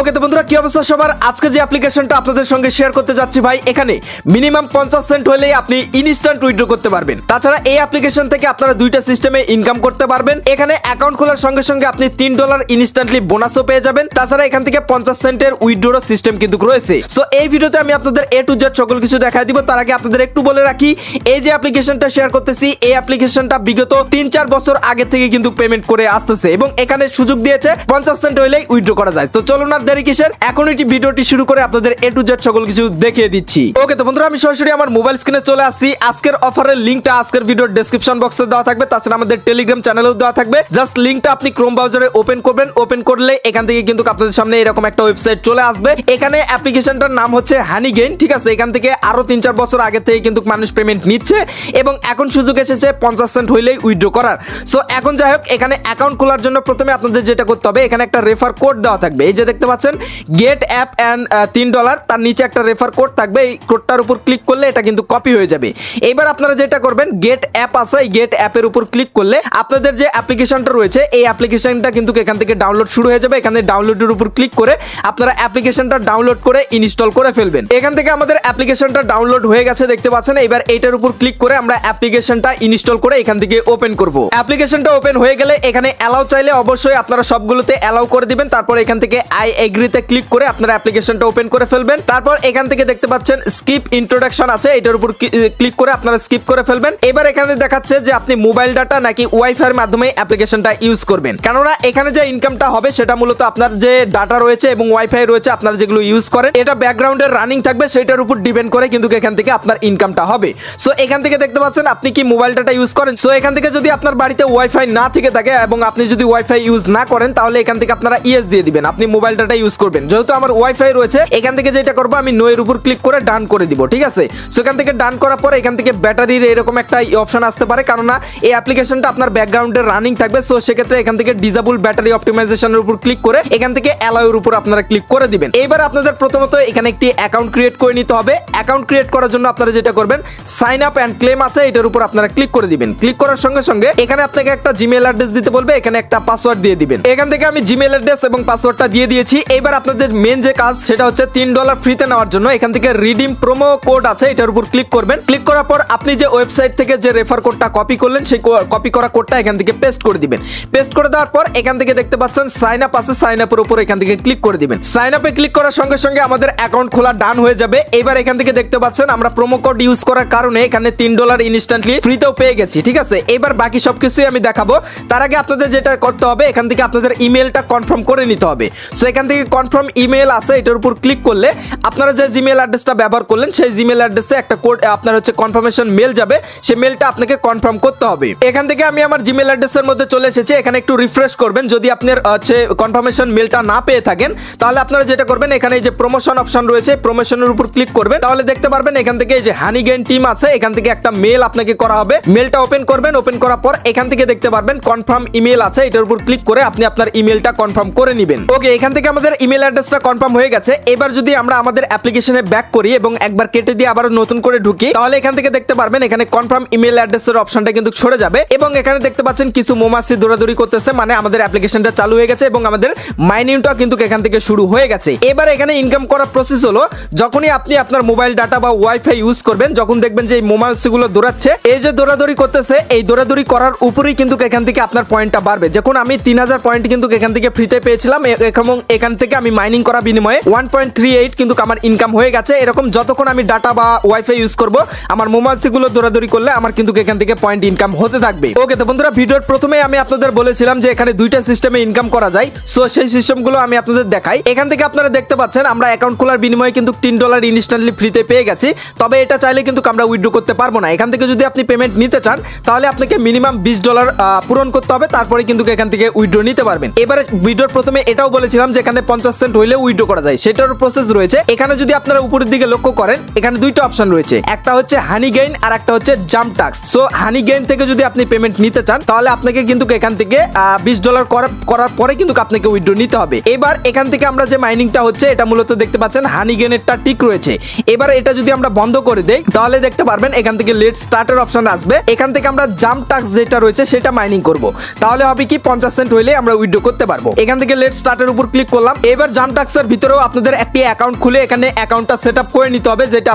ওকে তো বন্ধুরা, কি অবস্থা সবার? আজকে যে অ্যাপ্লিকেশনটা আপনাদের সঙ্গে শেয়ার করতে যাচ্ছি ভাই, এখানে মিনিমাম 50 সেন্ট হলেই আপনি ইনস্ট্যান্ট উইথড্র করতে পারবেন। তাছাড়া এই অ্যাপ্লিকেশন থেকে আপনারা দুইটা সিস্টেমে ইনকাম করতে পারবেন। এখানে অ্যাকাউন্ট খোলার সঙ্গে সঙ্গে আপনি $3 ইনস্ট্যান্টলি বোনাসও পেয়ে যাবেন। তাছাড়া এখান থেকে 50 সেন্টের উইথড্র সিস্টেম কিন্তু রয়েছে। সো এই ভিডিওতে আমি আপনাদের A to Z সকল কিছু দেখাই দিব। তার আগে আপনাদের একটু বলে রাখি, এই যে অ্যাপ্লিকেশনটা শেয়ার করতেছি, এই অ্যাপ্লিকেশনটা বিগত 3-4 বছর আগে থেকে কিন্তু পেমেন্ট করে আসতেছে এবং এখানে সুযোগ দিয়েছে 50 সেন্ট হলেই উইথড্র করা যায়। তো চলুন আর দেরি কিসের, এখন এই ভিডিওটি শুরু করে আপনাদের A to Z সকল কিছু দেখিয়ে দিচ্ছি। ওকে তো বন্ধুরা, আমি সরাসরি আমার মোবাইল স্ক্রিনে চলে আসছি। আজকের অফারের লিংকটা আজকের ভিডিওর ডেসক্রিপশন বক্সে দেওয়া থাকবে, তাছাড়া আমাদের টেলিগ্রাম চ্যানেলেও দেওয়া থাকবে। জাস্ট লিংকটা আপনি ক্রোম ব্রাউজারে ওপেন করবেন। ওপেন করলে এখান থেকে কিন্তু আপনাদের সামনে এরকম একটা ওয়েবসাইট চলে আসবে। এখানে অ্যাপ্লিকেশনটার নাম হচ্ছে হানি গেইন, ঠিক আছে? এখান থেকে আরো 3-4 বছর আগে থেকে কিন্তু মানুষ পেমেন্ট নিচ্ছে এবং এখন সুযোগ এসেছে 50 সেন্ট হইলেই উইথড্র করার। সো এখন যাই হোক, এখানে অ্যাকাউন্ট খোলার জন্য প্রথমে আপনাদের যেটা করতে হবে, এখানে একটা রেফার কোড দেওয়া থাকবে। এই যে দেখতে পাচ্ছেন, গেট অ্যাপ অ্যান্ড $3, তার নিচে একটা রেফার কোড থাকবে। এই কোডটার উপর ক্লিক করলে এটা কিন্তু কপি হয়ে যাবে। এবার আপনারা যেটা করবেন, গেট অ্যাপ আছে, এই গেট অ্যাপের উপর ক্লিক করলে আপনাদের যে অ্যাপ্লিকেশনটা রয়েছে, এই অ্যাপ্লিকেশনটা কিন্তু এখান থেকে ডাউনলোড শুরু হয়ে যাবে। এখানে ডাউনলোডের উপর ক্লিক করে আপনারা অ্যাপ্লিকেশনটা ডাউনলোড করে ইনস্টল করে ফেলবেন। এখান থেকে আমাদের অ্যাপ্লিকেশনটা ডাউনলোড হয়ে গেছে দেখতে পাচ্ছেন। এবার এইটার উপর ক্লিক করে আমরা অ্যাপ্লিকেশনটা ইনস্টল করে এখান থেকে ওপেন করব। অ্যাপ্লিকেশনটা ওপেন হয়ে গেলে এখানে অ্যালাউ চাইলে অবশ্যই আপনারা সবগুলোতে অ্যালাউ করে দিবেন। তারপর এখান থেকে আই এগ্রিতে ক্লিক করে আপনারা অ্যাপ্লিকেশনটা ওপেন করে ফেলবেন। তারপর এখান থেকে দেখতে পাচ্ছেন স্কিপ ইন্ট্রোডাকশন আছে, এটার উপর ক্লিক করে আপনারা স্কিপ করে ফেলবেন। এবার এখানে দেখাচ্ছে যে আপনি মোবাইল ডাটা নাকি ওয়াইফাই এর মাধ্যমে অ্যাপ্লিকেশনটা ইউজ করবেন। কেননা এখানে যে ইনকামটা হবে সেটা মূলত আপনার যে ডাটা রয়েছে এবং ওয়াইফাই রয়েছে, আপনারা যেগুলো ইউজ করেন, এটা ব্যাকগ্রাউন্ডে রানিং থাকবে, সেটার উপর ডিপেন্ড করে কিন্তু এখান থেকে আপনার ইনকামটা হবে। সো এখান থেকে দেখতে পাচ্ছেন আপনি কি মোবাইল ডাটা ইউজ করেন। সো এখান থেকে যদি আপনার বাড়িতে ওয়াইফাই না থেকে থাকে এবং আপনি যদি ওয়াইফাই ইউজ না করেন, তাহলে এখান থেকে আপনারা ইয়েস দিয়ে দিবেন, আপনি মোবাইল ডাটা ইউজ করবেন। যেহেতু আমার ওয়াইফাই রয়েছে, এখান থেকে যেটা করবো, আমি নো এর উপর ক্লিক করে ডান করে দিব, ঠিক আছে? সো এখান থেকে ডান করার পরে এখান থেকে ব্যাটারির এরকম একটা অপশন আসতে পারে, কারণ এই অ্যাপ্লিকেশনটা আপনার ব্যাকগ্রাউন্ডে রানিং থাকবে। সো সেক্ষেত্রে এখান থেকে ডিসেবল ব্যাটারি অপটিমাইজেশনের উপর ক্লিক করে এখান থেকে অ্যালাউর উপর আপনারা ক্লিক করে দিবেন। এবার আপনাদের প্রথমত এখানে একটি অ্যাকাউন্ট ক্রিয়েট করে নিতে হবে। অ্যাকাউন্ট ক্রিয়েট করার জন্য আপনারা যেটা করবেন, সাইন আপ অ্যান্ড ক্লেম আছে, এটার উপর আপনারা ক্লিক করে দিবেন। ক্লিক করার সঙ্গে সঙ্গে এখানে আপনাকে একটা জিমেইল অ্যাড্রেস দিতে বলবে, এখানে একটা পাসওয়ার্ড দিয়ে দিবেন। এখান থেকে আমি জিমেইল অ্যাড্রেস এবং পাসওয়ার্ডটা দিয়ে দিয়েছি। এবার আপনাদের মেন যে কাজ সেটা হচ্ছে $3 ফ্রিতে নেওয়ার জন্য এখান থেকে রিডিম প্রোমো কোড আছে, এটার উপর ক্লিক করবেন। ক্লিক করার পর আপনি যে ওয়েবসাইট থেকে যে রেফার কোডটা কপি করলেন, সেই কপি করা কোডটা এখান থেকে পেস্ট করে দিবেন। পেস্ট করে দেওয়ার পর এখান থেকে দেখতে পাচ্ছেন সাইন আপ আছে, সাইন আপের উপর এখান থেকে ক্লিক করে দিবেন। সাইন আপে ক্লিক করার সঙ্গে সঙ্গে আমাদের অ্যাকাউন্ট খোলা ডান হয়ে যাবে। এবার এখান থেকে দেখতে পাচ্ছেন আমরা প্রোমো কোড ইউজ করার কারণে এখানে $3 ইনস্ট্যান্টলি ফ্রিতেও পেয়ে গেছি, ঠিক আছে? এবার বাকি সবকিছুই আমি দেখাবো। তার আগে আপনাদের যেটা করতে হবে, এখান থেকে আপনাদের ইমেলটা কনফার্ম করে নিতে হবে। সো এখান থেকে কনফার্ম ইমেল আছে, এটার উপর ক্লিক করলে আপনারা যে জিমেল অ্যাড্রেসটা ব্যবহার করলেন, সেই জিমেল অ্যাড্রেসে একটা কোড আপনার হচ্ছে কনফার্মেশন মেল যাবে, সেই মেলটা আপনাকে কনফার্ম করতে হবে। এখান থেকে আমি আমার জিমেল অ্যাড্রেসের মধ্যে চলে এসেছি। এখানে একটু রিফ্রেশ করবেন। যদি আপনার হচ্ছে কনফার্মেশন মেলটা না পেয়ে থাকেন, তাহলে আপনারা যেটা করবেন, এখানে এই যে প্রমোশন অপশন রয়েছে, প্রমোশনের উপর ক্লিক করবেন। তাহলে দেখতে পারবেন এখান থেকে এই যে হানি গেইন টিম আছে, এখান থেকে একটা মেল আপনাকে করা হবে। মেলটা ওপেন করবেন। ওপেন করার পর এখান থেকে দেখতে পারবেন কনফার্ম ইমেল আছে, এটার উপর ক্লিক করে আপনি আপনার ইমেলটা কনফার্ম করে নেবেন। ওকে, এখান থেকে আমাদের ইমেল অ্যাড্রেসটা কনফার্ম হয়ে গেছে। এবার যদি আমরা আমাদের অ্যাপ্লিকেশনে ব্যাক করি এবং একবার কেটে দিয়ে আবার নতুন করে ঢুকি, তাহলে এখান থেকে দেখতে পারবেন এখানে কনফার্ম ইমেল অ্যাড্রেসের অপশনটা কিন্তু সরে যাবে এবং এখানে দেখতে পাচ্ছেন কিছু মৌমাছি দৌড়াদৌড়ি করতেছে, মানে আমাদের অ্যাপ্লিকেশনটা চালু হয়ে গেছে এবং আমাদের মাইনিংটা কিন্তু এখান থেকে শুরু হয়ে গেছে। এবার এখানে ইনকাম করার প্রসেস হলো, যখনই আপনি আপনার মোবাইল ডাটা বা ওয়াইফাই ইউজ করবেন, যখন দেখবেন যে এই মৌমাছিগুলো দৌড়াচ্ছে, এই যে দৌড়াদৌড়ি করতেছে, এই দৌড়াদৌড়ি করার উপরেই কিন্তু এখান থেকে আপনার পয়েন্টটা বাড়বে। যখন আমি 3000 পয়েন্ট কিন্তু এখান থেকে ফ্রিতে পেয়েছিলাম এবং এখান থেকে আমি মাইনিং করা বিনিময়ে 1.38 কিন্তু আমার ইনকাম হয়ে গেছে। এরকম যতক্ষণ আমি ডাটা বা ওয়াইফাই ইউজ করব, আমার মৌমাছিগুলো দৌড়াদৌড়ি করলে আমার কিন্তু এখান থেকে পয়েন্ট ইনকাম হতে থাকবে। ওকে তো বন্ধুরা, ভিডিওর প্রথমে আমি আপনাদের বলেছিলাম যে এখানে দুইটা সিস্টেমে ইনকাম করা যায়। সো সেই সিস্টেমগুলো আমি আপনাদের দেখাই। এখান থেকে আপনারা দেখতে পাচ্ছেন আমরা অ্যাকাউন্ট খোলার বিনিময়ে কিন্তু $3 ইনস্ট্যান্টলি ফ্রিতে পেয়ে গেছি। তবে এটা চাইলে কিন্তু আমরা উইথড্র করতে পারবো না। এখান থেকে যদি আপনি পেমেন্ট নিতে চান, তাহলে আপনাকে মিনিমাম $20 পূরণ করতে হবে, তারপরে কিন্তু এখান থেকে উইথড্র নিতে পারবেন। এবারে ভিডিওর প্রথমে এটাও বলেছিলাম যে এখানে 50 সেন্ট হইলে উইথড্র করা যায়, সেটার প্রসেস রয়েছে। এখানে যদি আপনারা উপরের দিকে লক্ষ্য করেন, এখানে দুইটা অপশন রয়েছে, একটা হচ্ছে হানি গেইন আর একটা হচ্ছে জাম্প টাস্ক। সো হানি গেইন থেকে যদি আপনি পেমেন্ট নিতে চান, তাহলে আপনাকে কিন্তু এখান থেকে $20 করার পরে কিন্তু আপনাকে উইথড্র নিতে হবে। এবার এখান থেকে আমরা যে মাইনিংটা হচ্ছে, এটা মূলত দেখতে পাচ্ছেন হানি গেইনেরটা টিক রয়েছে। এবার এটা যদি আমরা বন্ধ করে দেই, তাহলে দেখতে পারবেন এখান থেকে লেট স্টার্টের অপশন আসবে। এখান থেকে আমরা জাম্প টাস্ক যেটা রয়েছে সেটা মাইনিং করব। তাহলে হবে কি 50 সেন্ট হইলে আমরা উইথড্র করতে পারবো। এখান থেকে লেট স্টার্টের উপর ক্লিক করলাম। করলাম। এবার জামটাক্সের ভিতরেও আপনাদের একটি অ্যাকাউন্ট খুলে এখানে অ্যাকাউন্টটা সেটআপ করে নিতে হবে,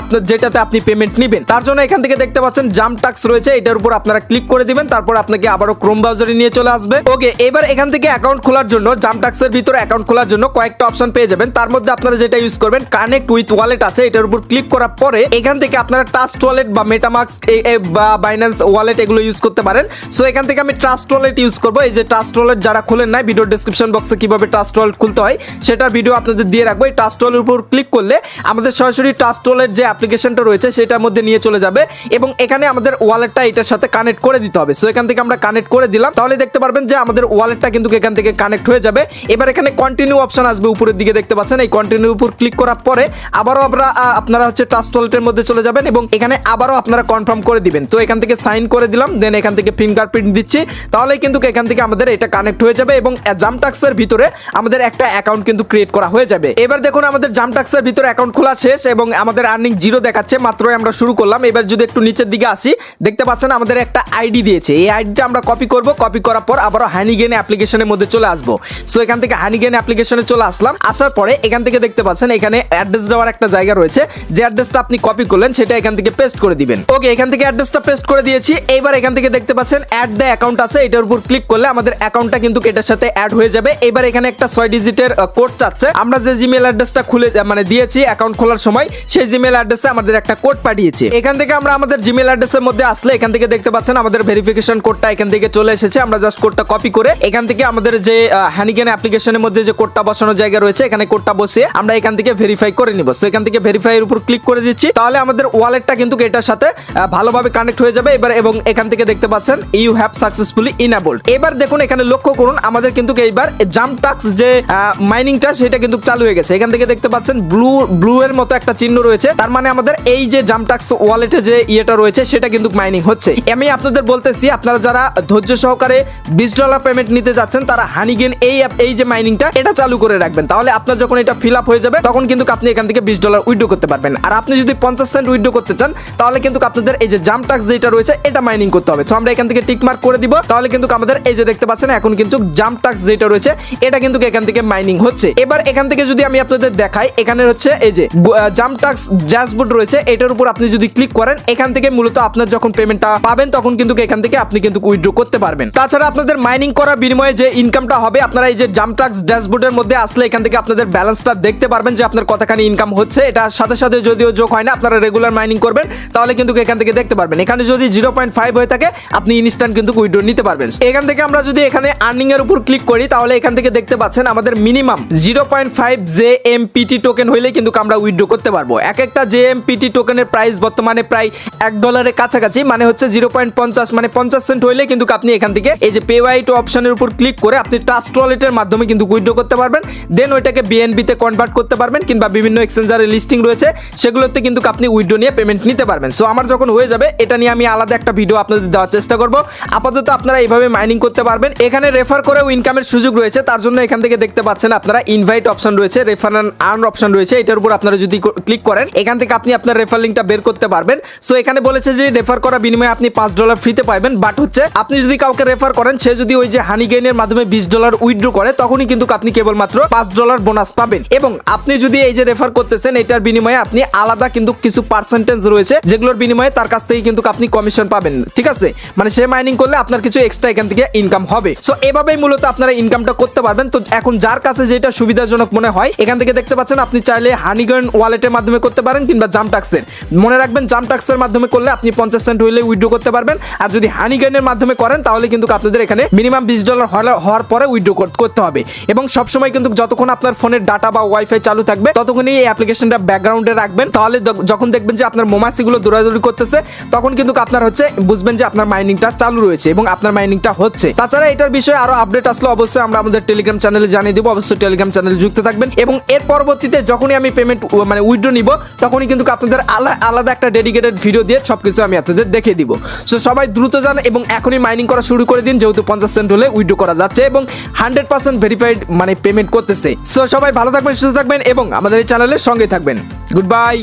যেটাতে আপনি পেমেন্ট নেবেন। তার জন্য এখান থেকে দেখতে পাচ্ছেন জামটাক্স রয়েছে, এটার উপর আপনারা ক্লিক করে দিবেন। তারপর আপনাকে আবারও ক্রোম ব্রাউজারে নিয়ে চলে আসবে। ওকে, এবার এখান থেকে অ্যাকাউন্ট খোলার জন্য জামটাক্সের ভিতরে অ্যাকাউন্ট খোলার জন্য কয়েকটা অপশন পেয়ে যাবেন। তার মধ্যে আপনারা যেটা ইউজ করবেন কানেক্ট উইথ ওয়ালেট আছে, এটার উপর ক্লিক করার পরে এখান থেকে আপনারা ট্রাস্ট ওয়ালেট বা মেটামাস্ক বা বাইন্যান্স ওয়ালেট এগুলো ইউজ করতে পারেন। সো এখান থেকে আমি ট্রাস্ট ওয়ালেট ইউজ করবো। এই যে ট্রাস্ট ওয়ালেট যারা খুলেন নাই, ভিডিও ডেসক্রিপশন বক্সে কিভাবে ট্রাস্ট ওয়ালেট খুলতে হয় সেটার ভিডিও আপনাদের দিয়ে রাখবো। এই ট্রাস্ট ওয়ালেটের উপর ক্লিক করলে আমাদের সরাসরি ট্রাস্ট ওয়ালেট যে অ্যাপ্লিকেশনটা রয়েছে সেটার মধ্যে নিয়ে চলে যাবে এবং এখানে আমাদের ওয়ালেটটা এটার সাথে কানেক্ট করে দিতে হবে। সো এখান থেকে আমরা কানেক্ট করে দিলাম, তাহলে দেখতে পারবেন যে আমাদের ওয়ালেটটা কিন্তু এখান থেকে কানেক্ট হয়ে যাবে। এবার এখানে কন্টিনিউ অপশন আসবে উপরের দিকে দেখতে পাচ্ছেন, এই কন্টিনিউ উপর ক্লিক করার পরে আবারও আপনারা হচ্ছে ট্রাস্ট ওয়ালেটের মধ্যে চলে যাবেন এবং এখানে আবারও আপনারা কনফার্ম করে দিবেন। তো এখান থেকে সাইন করে দিলাম, দেন এখান থেকে ফিঙ্গারপ্রিন্ট দিচ্ছি, তাহলেই কিন্তু এখান থেকে আমাদের এটা কানেক্ট হয়ে যাবে এবং জামটাক্সের ভিতরে আমাদের একটা অ্যাকাউন্ট কিন্তু ক্রিয়েট করা হয়ে যাবে। এবার দেখুন আমাদের জামটাক্সের ভিতরে অ্যাকাউন্ট খোলা শেষ এবং আমাদের আর্নিং জিরো দেখাচ্ছে, মাত্রই আমরা শুরু করলাম। এবার যদি একটু নিচের দিকে আসি, দেখতে পাচ্ছেন আমাদের একটা আইডি দিয়েছে, এই আইডিটা আমরা কপি করব। কপি করার পর আবারও হানিগেন অ্যাপ্লিকেশনের মধ্যে চলে আসবো। সো এখান থেকে হানিগেন অ্যাপ্লিকেশনে চলে আসলাম, আসার পরে এখান থেকে দেখতে পাচ্ছেন এখানে অ্যাড্রেস দেওয়ার একটা জায়গা রয়েছে, যে অ্যাড্রেসটা আপনি কপি করলেন সেটা এখান থেকে পেস্ট করে দিবেন। ওকে, এখান থেকে অ্যাড্রেসটা পেস্ট করে দিয়েছি। এইবার এখান থেকে দেখতে পাচ্ছেন অ্যাড দ্য অ্যাকাউন্ট আছে, এটার উপর ক্লিক করলে আমাদের অ্যাকাউন্টটা কিন্তু এটার সাথে অ্যাড হয়ে যাবে। এবার এখানে একটা 6 ডিজিটের কোড চাচ্ছে, আমরা যে জিমেল অ্যাড্রেসটা খুলে দিয়েছি অ্যাকাউন্ট খোলার সময় সেই জিমেল অ্যাড্রেসে আমাদের একটা কোড পাঠিয়েছে। এখান থেকে আমরা আমাদের জিমেল অ্যাড্রেসের মধ্যে আসলে এখান থেকে দেখতে পাচ্ছেন আমাদের ভেরিফিকেশন কোডটা এখান থেকে চলে এসেছে। আমরা জাস্ট কোডটা কপি করে এখান থেকে আমাদের যে হানিগেন অ্যাপ্লিকেশনের মধ্যে যে কোডটা বসানোর জায়গা রয়েছে এখানে কোডটা বসিয়ে আমরা এখান থেকে ভেরিফাই করে নিব। সো এখান থেকে ভেরিফাই এর উপর ক্লিক করে দিচ্ছি, তাহলে আমাদের ওয়ালেটটা কিন্তু এটার সাথে ভালোভাবে কানেক্ট হয়ে যাবে। এবার এবং এখান থেকে দেখতে পাচ্ছেন ইউ হ্যাভ সাকসেসফুলি ইনেবলড। এবার দেখুন এখানে লক্ষ্য করুন আমাদের কিন্তু এইবার জামটাক্স যে মাইনিংটা সেটা কিন্তু চালু হয়ে গেছে। এখান থেকে দেখতে পাচ্ছেন ব্লু এর মতো একটা চিহ্ন রয়েছে, তার মানে আমাদের এই যে জামটাক্স ওয়ালেটে যে ইয়েটা রয়েছে সেটা কিন্তু মাইনিং হচ্ছে। আমি আপনাদের বলতেছি আপনারা যারা ধৈর্য সহকারে $20 পেমেন্ট নিতে যাচ্ছেন তারা হানিগেন এই যে মাইনিংটা এটা চালু করে রাখবেন, তাহলে আপনার যখন এটা ফিল আপ হয়ে যাবে তখন কিন্তু আপনি এখান থেকে $20 উইথড্র করতে পারবেন। আর আপনি যদি 50 সেন্ট উইথড্র করতে চান তাহলে কিন্তু আপনাদের এই যে জামটাক্স যেটা রয়েছে এটা মাইনিং করতে হবে। তো আমরা এখান থেকে টিক মার্ক করে দিব, তাহলে কিন্তু আমাদের এই যে দেখতে পাচ্ছেন এখন কিন্তু জামটাক্স যেটা রয়েছে এটা কিন্তু এখান থেকে মাইনিং হচ্ছে। এবার এখান থেকে যদি আমি আপনাদের দেখাই, এখানে হচ্ছে এই যে জামটাক্স ড্যাশবোর্ড রয়েছে, এটার উপর আপনি যদি ক্লিক করেন এখান থেকে মূলত আপনার যখন পেমেন্টটা পাবেন তখন কিন্তু এখান থেকে আপনি কিন্তু উইথড্র করতে পারবেন। তাছাড়া আপনাদের মাইনিং করার বিনিময়ে যে ইনকামটা হবে, আপনারা এই যে জামটাক্স ড্যাশবোর্ডের মধ্যে আসলে এখান থেকে আপনাদের ব্যালেন্সটা দেখতে পারবেন যে আপনার কতখানি ইনকাম হচ্ছে। এটা সাথে সাথে যদিও যোগ হয় না, আপনারা রেগুলার মাইনিং করবেন তাহলে কিন্তু এখান থেকে দেখতে পারবেন। এখানে যদি 0.5 হয়ে থাকে আপনি ইনস্ট্যান্ট কিন্তু উইথড্র নিতে পারবেন। এখান থেকে আমরা যদি এখানে আর্নিং এর উপর ক্লিক করি তাহলে এখান থেকে দেখতে পাচ্ছেন আমাদের মিনিমাম 0.5 JMPT টোকেন হইলে কিন্তু আমরা উইথড্র করতে পারবো। এক একটা JMPT টোকেনের প্রাইস বর্তমানে প্রায় $1 কাছাকাছি, মানে হচ্ছে 0.50 মানে 50 সেন্ট হইলে কিন্তু আপনি এখান থেকে এই যে পে ওয়াইট অপশনের উপর ক্লিক করে আপনি ট্রাস্ট ওয়ালেটের মাধ্যমে কিন্তু উইথড্র করতে পারবেন। দেন ওইটাকে BNB তে কনভার্ট করতে পারবেন কিংবা বিভিন্ন এক্সচেঞ্জারে লিস্টিং রয়েছে সেগুলোতে কিন্তু আপনি উইথড্র নিয়ে পেমেন্ট নিতে পারবেন। সো আমার যখন হয়ে যাবে এটা নিয়ে আমি আলাদা একটা ভিডিও আপনাদের দেওয়ার চেষ্টা করব। আপাতত আপনারা এইভাবে মাইনিং করতে পারবেন। এখানে রেফার করেও ইনকামের সুযোগ রয়েছে, তার জন্য এখান থেকে দেখতে পাচ্ছেন আপনারা ইনভাইট অপশন রয়েছে, রেফার এন্ড আর্ন অপশন রয়েছে, এটার উপর আপনারা যদি ক্লিক করেন এখান থেকে আপনি আপনার রেফার লিংকটা বের করতে পারবেন। সো এখানে বলেছে যে রেফার করা বিনিময়ে আপনি $5 ফ্রিতে পাবেন, বাট হচ্ছে আপনি যদি কাউকে রেফার করেন সে যদি ওই যে হানিগেইনের মাধ্যমে $20 উইথড্র করে তখনই কিন্তু আপনি কেবলমাত্র $5 বোনাস পাবেন। এবং আপনি যদি এই যে রেফার করতেছেন এটার বিনিময়ে আপনি আলাদা কিন্তু কিছু পার্সেন্টেজ রয়েছে যেগুলোর বিনিময়ে তার কাছ থেকে কিন্তু আপনি কমিশন পাবেন, ঠিক আছে? মানে সে মাইনিং করলে আপনার কিছু এক্সট্রা এখান থেকে ইনকাম হবে। সো এভাবেই মূলত আপনারা ইনকামটা করতে পারবেন। তো এখন যার কাছে যেটা সুবিধাজনক মনে হয় এখান থেকে দেখতে পাচ্ছেন আপনি চাইলে হানিগেইন ওয়ালেটের মাধ্যমে করতে পারেন কিংবা জামটাক্সের। মনে রাখবেন জামটাক্সের মাধ্যমে করলে আপনি 50 সেন্ট হইলে উইথড্র করতে পারবেন, আর যদি হানিগেইনের মাধ্যমে করেন তাহলে কিন্তু আপনাদের এখানে মিনিমাম $20 হওয়ার পরে উইথড্র করতে হবে। এবং সবসময় কিন্তু যতক্ষণ আপনার ফোনের ডাটা বা ওয়াইফাই চালু থাকবে ততক্ষণই এই অ্যাপ্লিকেশনটা ব্যাকগ্রাউন্ডে রাখবেন, তাহলে যখন দেখবেন যে আপনার মোমাসিগুলো দৌড়াদৌড়ি করতেছে তখন কিন্তু আপনার হচ্ছে বুঝবেন যে আপনার মাইনিংটা চালু রয়েছে এবং আপনার মাইনিংটা হচ্ছে। তাছাড়া এটার বিষয়ে আরো আপডেট আসলে অবশ্যই আমরা আমাদের টেলিগ্রাম চ্যানেলে জানিয়ে দেবো, অবশ্যই টেলিগ্রাম চ্যানেলে যুক্ত থাকবেন। এবং এর পরবর্তীতে যখনই আমি পেমেন্ট উইথড্র নিব তখনই কিন্তু আপনাদের আলাদা একটা ডেডিকেটেড ভিডিও দিয়ে সবকিছু আমি আপনাদের দেখিয়ে দিব। সো সবাই দ্রুত যান এবং এখনই মাইনিং করা শুরু করে দিন, যেহেতু 50 সেন্ট হলে উইথড্র করা যাচ্ছে এবং 100% ভেরিফাইড মানে পেমেন্ট করতেছে। সো সবাই ভালো থাকবেন, সুস্থ থাকবেন এবং আমাদের এই চ্যানেলের সঙ্গে থাকবেন। Good bye.